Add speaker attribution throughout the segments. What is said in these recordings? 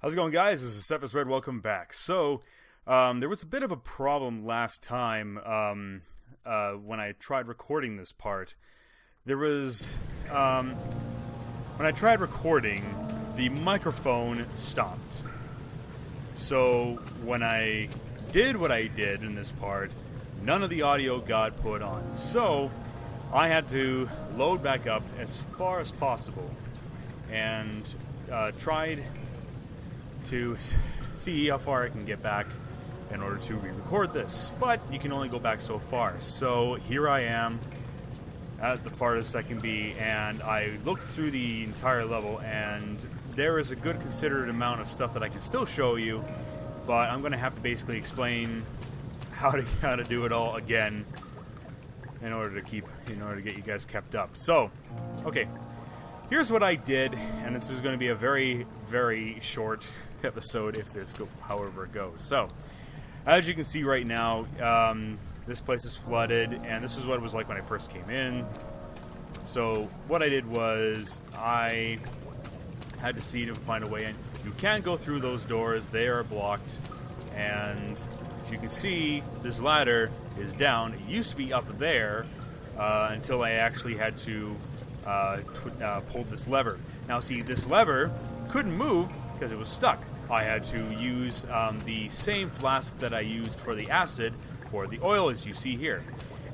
Speaker 1: How's it going, guys? This is CephasRed. Welcome back. So, there was a bit of a problem last time when I tried recording this part. There was, when I tried recording, the microphone stopped. So, when I did what I did in this part, none of the audio got put on. So, I had to load back up as far as possible and tried to see how far I can get back in order to re-record this. But you can only go back so far. So here I am at the farthest I can be, and I looked through the entire level, and there is a good considerate amount of stuff that I can still show you, but I'm going to have to basically explain how to do it all again in order to get you guys kept up. So, okay. Here's what I did, and this is going to be a very, very short episode if this however it goes. So, as you can see right now, this place is flooded, and this is what it was like when I first came in. So, what I did was I had to see to find a way in. You can't go through those doors; they are blocked. And as you can see, this ladder is down. It used to be up there until I actually had to pulled this lever. Now see, this lever couldn't move because it was stuck. I had to use the same flask that I used for the acid for the oil, as you see here.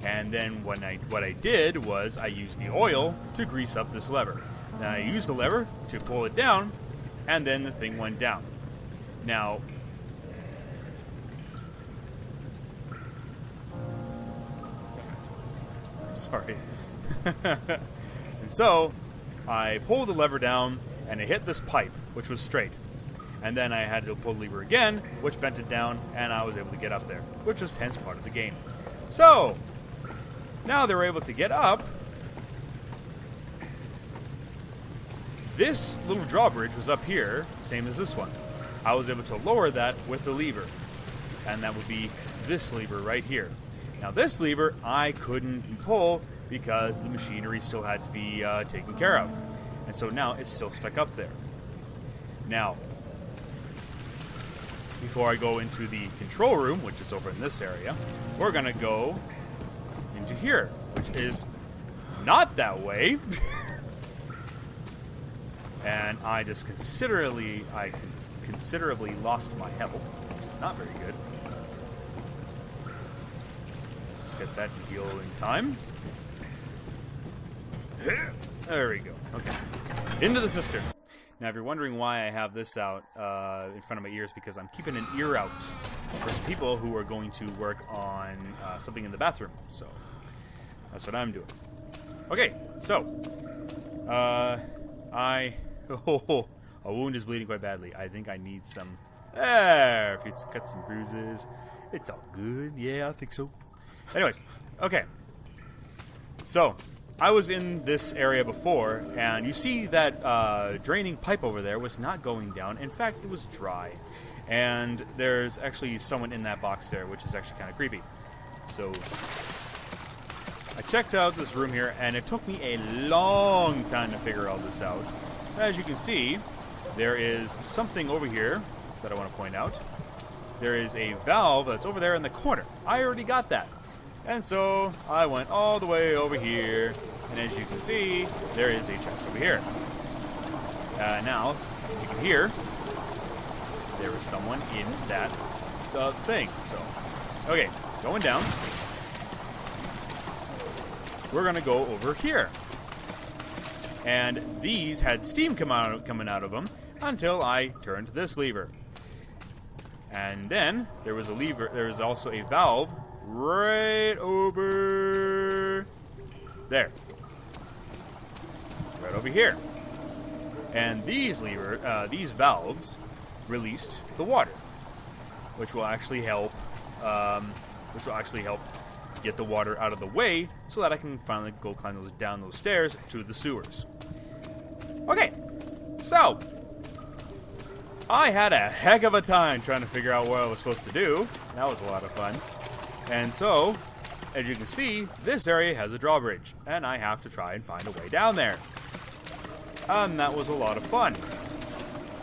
Speaker 1: And then what I did was I used the oil to grease up this lever. Then I used the lever to pull it down, and then the thing went down. Now, sorry. And so, I pulled the lever down, and it hit this pipe, which was straight. And then I had to pull the lever again, which bent it down, and I was able to get up there, which is hence part of the game. So, now they were able to get up. This little drawbridge was up here, same as this one. I was able to lower that with the lever, and that would be this lever right here. Now this lever I couldn't pull because the machinery still had to be taken care of. And so now it's still stuck up there. Now, before I go into the control room, which is over in this area, we're going to go into here, which is not that way. And I considerably lost my health, which is not very good. Just get that heal in time. There we go. Okay. Into the cistern. Now, if you're wondering why I have this out in front of my ears, because I'm keeping an ear out for some people who are going to work on something in the bathroom. So, that's what I'm doing. Okay, so, a wound is bleeding quite badly. I think I need some, there, if it's cut some bruises. It's all good. Yeah, I think so. Anyways, okay. So, I was in this area before, and you see that draining pipe over there was not going down. In fact, it was dry. And there's actually someone in that box there, which is actually kind of creepy. So, I checked out this room here, and it took me a long time to figure all this out. As you can see, there is something over here that I want to point out. There is a valve that's over there in the corner. I already got that. And so, I went all the way over here, and as you can see, there is a chest over here. Now, you can hear, there is someone in that thing. So, okay, going down. We're going to go over here. And these had steam coming out of them until I turned this lever. And then, there was a lever, there was also a valve right over there. Right over here. And these valves released the water, which will actually help get the water out of the way so that I can finally go climb down those stairs to the sewers. Okay. So, I had a heck of a time trying to figure out what I was supposed to do. That was a lot of fun. And so, as you can see, this area has a drawbridge, and I have to try and find a way down there. And that was a lot of fun.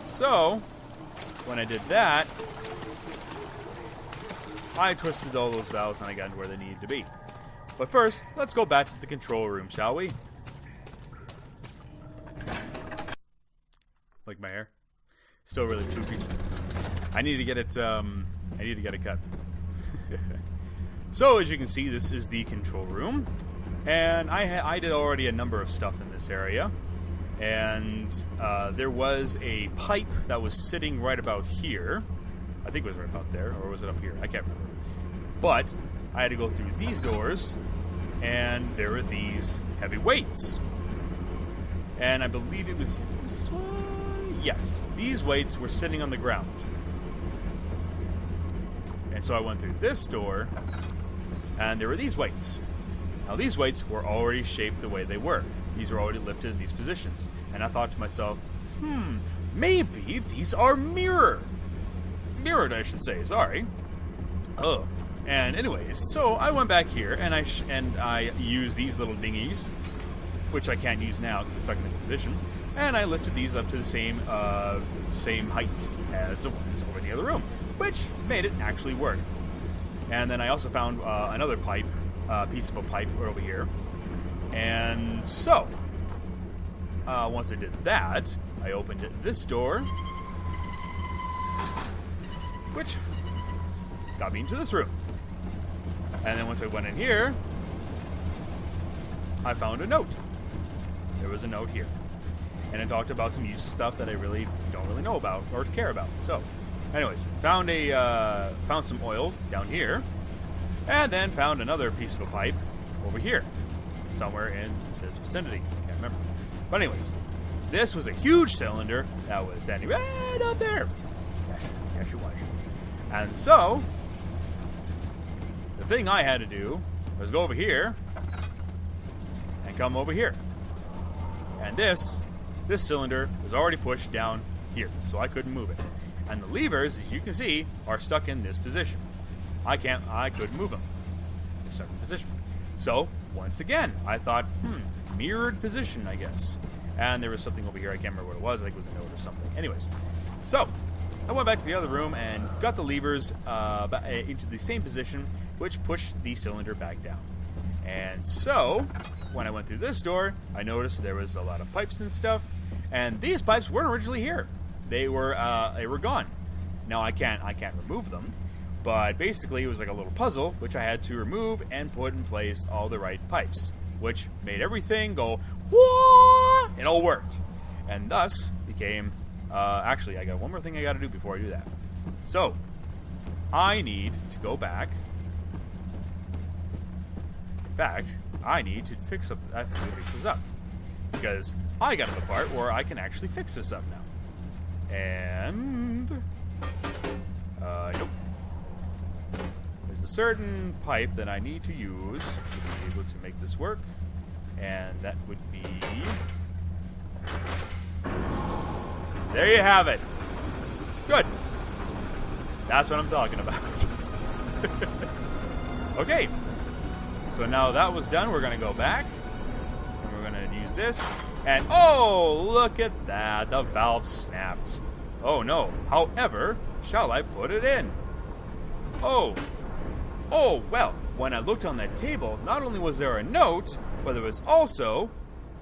Speaker 1: So, when I did that, I twisted all those valves and I got into where they needed to be. But first, let's go back to the control room, shall we? Like my hair. Still really poofy. I need to get it, cut. So, as you can see, this is the control room. And I did already a number of stuff in this area. And there was a pipe that was sitting right about here. I think it was right about there, or was it up here? I can't remember. But I had to go through these doors, and there were these heavy weights. And I believe it was this one. Yes, these weights were sitting on the ground. And so I went through this door, and there were these weights. Now these weights were already shaped the way they were. These were already lifted in these positions. And I thought to myself, maybe these are mirrored, I should say, sorry. Oh. And anyways, so I went back here, and I used these little dinghies, which I can't use now because it's stuck in this position, and I lifted these up to the same height as the ones over in the other room, which made it actually work. And then I also found another pipe, piece of a pipe over here. And so, once I did that, I opened this door, which got me into this room. And then once I went in here, I found a note. There was a note here. And it talked about some useless stuff that I really don't really know about or care about. So, anyways, found some oil down here, and then found another piece of a pipe over here, somewhere in this vicinity. Can't remember. But anyways, this was a huge cylinder that was standing right up there. Yes, it was. And so, the thing I had to do was go over here and come over here. And this cylinder was already pushed down here, so I couldn't move it. And the levers, as you can see, are stuck in this position. I couldn't move them. They're stuck in position. So, once again, I thought, mirrored position, I guess. And there was something over here, I can't remember what it was, I think it was a note or something. Anyways, so, I went back to the other room and got the levers into the same position, which pushed the cylinder back down. And so, when I went through this door, I noticed there was a lot of pipes and stuff, and these pipes weren't originally here. They were gone. Now I can't remove them, but basically it was like a little puzzle, which I had to remove and put in place all the right pipes, which made everything go, whoa! It all worked, and thus became. Actually, I got one more thing I got to do before I do that. So, I need to go back. In fact, I need to fix this up, because I got to the part where I can actually fix this up now. And nope. There's a certain pipe that I need to use to be able to make this work, and that would be. There you have it. Good. That's what I'm talking about. Okay. So now that was done, we're going to go back. And we're going to use this. And, oh, look at that. The valve snapped. Oh, no. However, shall I put it in? Oh, well, when I looked on that table, not only was there a note, but there was also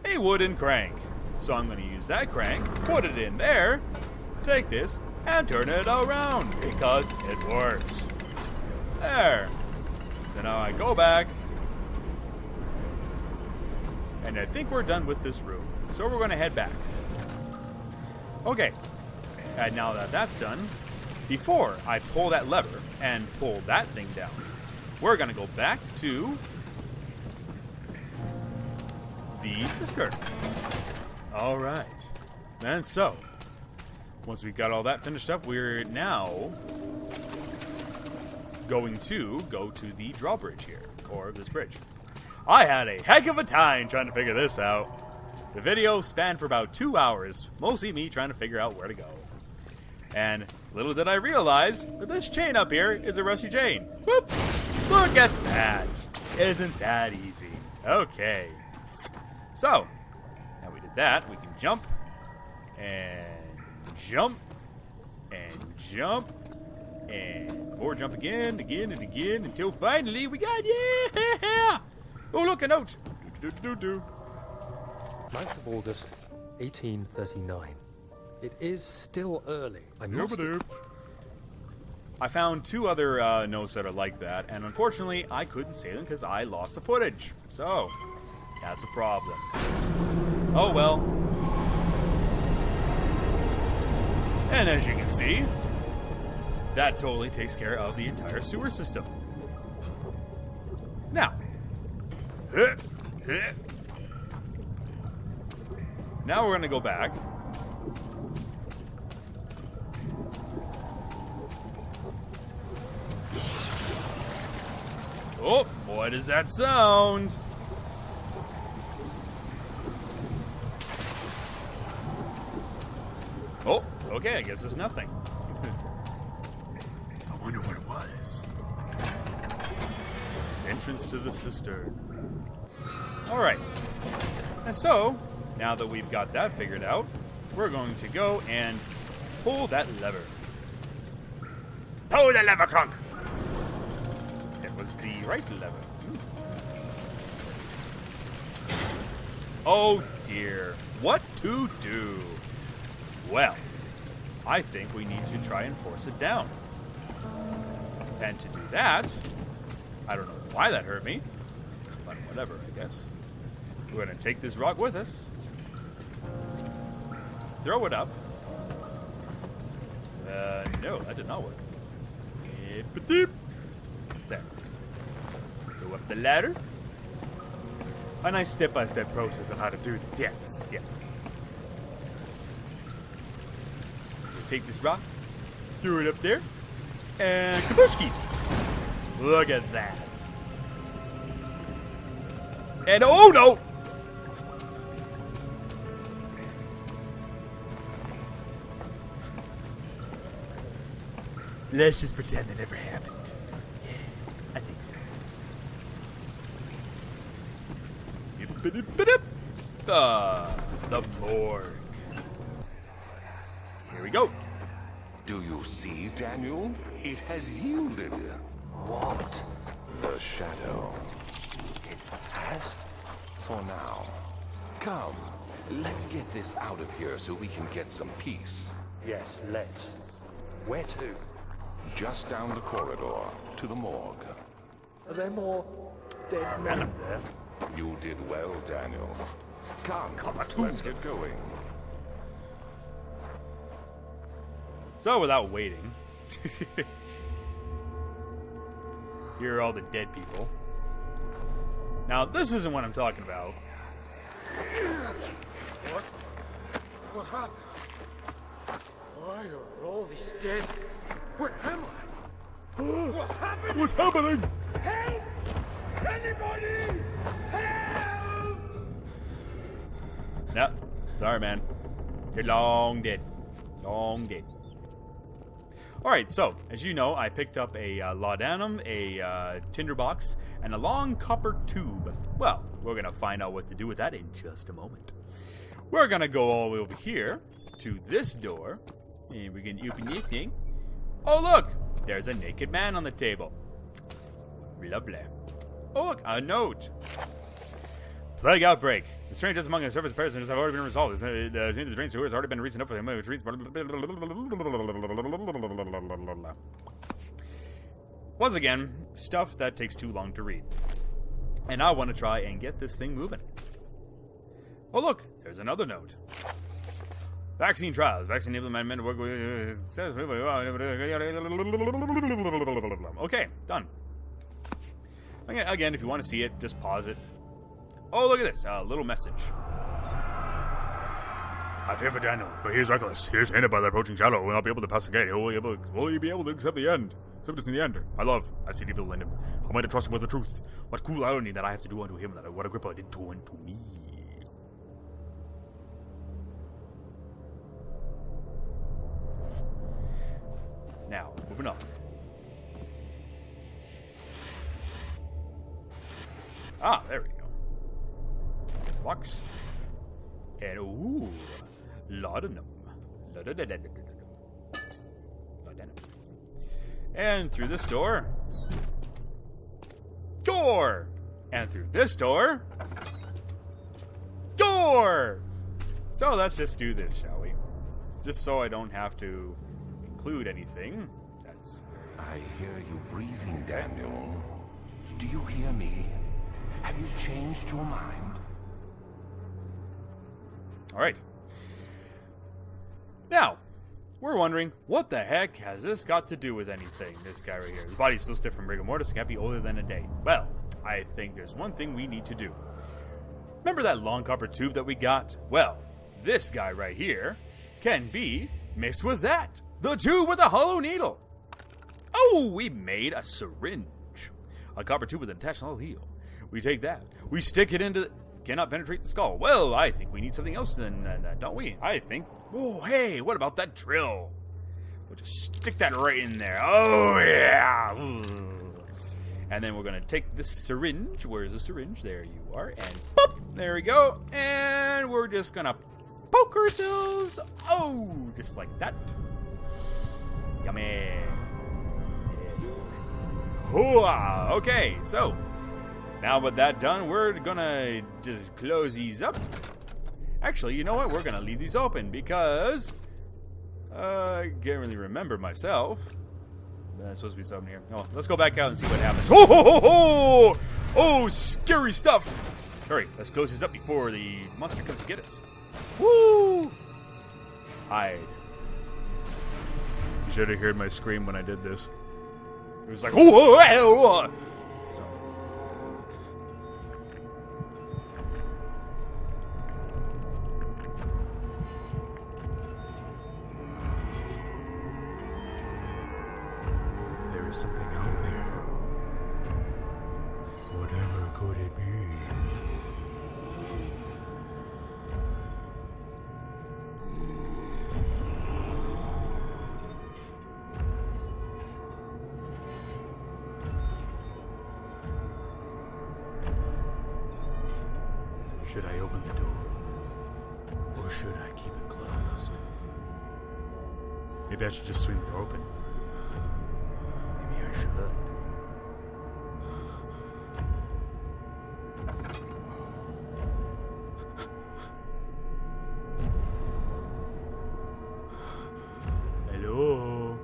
Speaker 1: a wooden crank. So I'm going to use that crank, put it in there, take this, and turn it around, because it works. There. So now I go back, and I think we're done with this room. So we're going to head back. Okay, and now that that's done, before I pull that lever and pull that thing down, we're going to go back to the cistern. All right. And so, once we got all that finished up, we're now going to go to the drawbridge here, or this bridge. I had a heck of a time trying to figure this out. The video spanned for about 2 hours, mostly me trying to figure out where to go. And little did I realize that this chain up here is a rusty chain. Whoop! Look at that. Isn't that easy? Okay. So, now we did that, we can jump, and jump, and jump. And more jump again, again, and again, until finally we got, yeah! Oh, look, a note! Do.
Speaker 2: 9th of August, 1839. It is still early.
Speaker 1: I found 2 other notes that are like that, and unfortunately, I couldn't say them because I lost the footage. So, that's a problem. Oh well. And as you can see, that totally takes care of the entire sewer system. Now, now we're going to go back. Oh, what is that sound? Oh, okay, I guess it's nothing. I wonder what it was. Entrance to the cistern. Alright. And so, now that we've got that figured out, we're going to go and pull that lever. Pull the lever, Crunk! It was the right lever. Oh dear. What to do? Well, I think we need to try and force it down. And to do that, I don't know why that hurt me, but whatever, I guess. We're going to take this rock with us, throw it up. No, that did not work. There. Go up the ladder. A nice step-by-step process of how to do this. Yes. We'll take this rock, throw it up there, and kabushki! Look at that. And oh no! Let's just pretend that never happened. Yeah, I think so. The morgue. Here we go.
Speaker 3: Do you see, Daniel? It has yielded.
Speaker 2: What?
Speaker 3: The shadow. It has? For now. Come, let's get this out of here so we can get some peace.
Speaker 2: Yes, let's. Where to?
Speaker 3: Just down the corridor, to the morgue.
Speaker 2: Are there more dead men there?
Speaker 3: You did well, Daniel. Come,
Speaker 1: Come
Speaker 3: let's get going.
Speaker 1: So, without waiting, here are all the dead people. Now, this isn't what I'm talking about.
Speaker 4: What happened? Why are all these dead? Where am I? What happened?
Speaker 1: What's happening?
Speaker 4: Help! Anybody! Help!
Speaker 1: No, sorry, man. You're long dead. Long dead. Alright, so, as you know, I picked up a laudanum, a tinderbox, and a long copper tube. Well, we're going to find out what to do with that in just a moment. We're going to go all the way over here to this door, and we're going to open this thing. Oh, look! There's a naked man on the table. Lovely. Oh, look, a note. Plague outbreak. The strange deaths among the surface parasites have already been resolved. The drain sewer has already been reasoned up for him, which reads... Once again, stuff that takes too long to read. And I want to try and get this thing moving. Oh, look, there's another note. Vaccine trials. Vaccine implemented work with... Okay, done. Again, if you want to see it, just pause it. Oh, look at this. A little message. I fear for Daniel, for he is reckless. He is hindered by the approaching shadow. Will not be able to pass the gate. Will he be able to accept the end? Accept us in the end. My love, I see evil in him. How am I to trust him with the truth? What cruel irony that I have to do unto him, that what Agrippa did to unto me. Now, moving on. Ah, there we go. Box. And, ooh, laudanum. And through this door. Door! And through this door. Door! So let's just do this, shall we? Just so I don't have to include anything. That's
Speaker 3: I hear you breathing, Daniel. Do you hear me? Have you changed your mind?
Speaker 1: Alright. Now, we're wondering, what the heck has this got to do with anything, this guy right here? His body's still stiff from rigor mortis, can't be older than a day. Well, I think there's one thing we need to do. Remember that long copper tube that we got? Well, this guy right here can be mixed with that. The tube with a hollow needle. Oh, we made a syringe. A copper tube with an attached hollow needle. We take that. We stick it into... Cannot penetrate the skull. Well, I think we need something else than that, don't we? I think... Oh, hey, what about that drill? We'll just stick that right in there. Oh, yeah. And then we're going to take this syringe. Where's the syringe? There you are. And boop, there we go. And we're just going to poke ourselves. Oh, just like that. Yummy. Yes. Hooah. Okay, so now with that done, we're going to just close these up. Actually, you know what? We're going to leave these open because I can't really remember myself. That's supposed to be something here. Oh, let's go back out and see what happens. Oh, ho, ho, ho! Oh, scary stuff! Hurry, let's close this up before the monster comes to get us. Woo! Hide. You should have heard my scream when I did this. It was like, oh, oh, oh.
Speaker 5: There is something out there. Whatever could it be? Should I open the door? Or should I keep it closed?
Speaker 1: Maybe I should just swing it open.
Speaker 5: Maybe I should.
Speaker 1: Hello?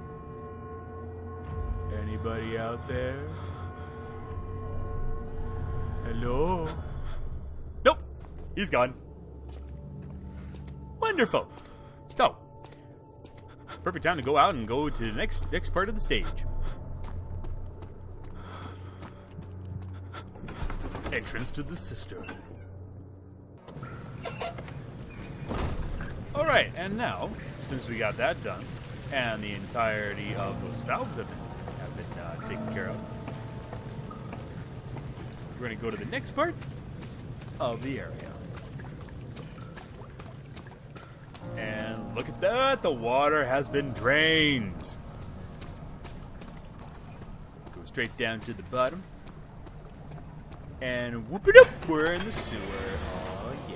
Speaker 1: Anybody out there? Hello? Nope! He's gone. Wonderful! So, perfect time to go out and go to the next part of the stage. Entrance to the cistern. Alright, and now, since we got that done, and the entirety of those valves have been taken care of, we're going to go to the next part of the area. And look at that, the water has been drained. Go straight down to the bottom. And whoop it up, we're in the sewer. Oh, yeah.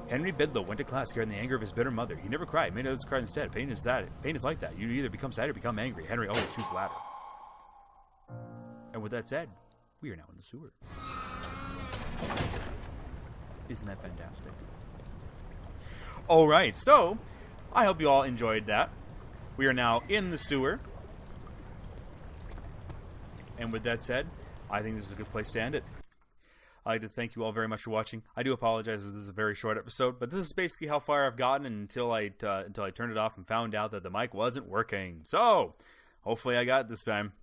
Speaker 1: Henry Bedloe went to class scared in the anger of his bitter mother. He never cried, made others cry instead. Pain is that. Pain is like that. You either become sad or become angry. Henry always chooses the latter. And with that said, we are now in the sewer. Isn't that fantastic? Alright, so I hope you all enjoyed that. We are now in the sewer. And with that said, I think this is a good place to end it. I'd like to thank you all very much for watching. I do apologize as this is a very short episode, but this is basically how far I've gotten until I turned it off and found out that the mic wasn't working. So, hopefully I got it this time.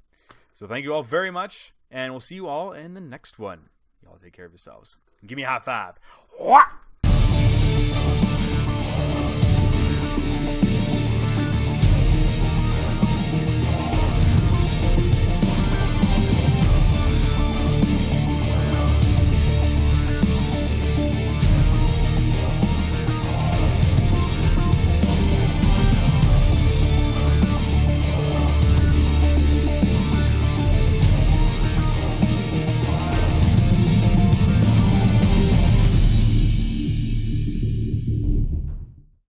Speaker 1: So thank you all very much, and we'll see you all in the next one. Y'all take care of yourselves. Give me a high five. Wah!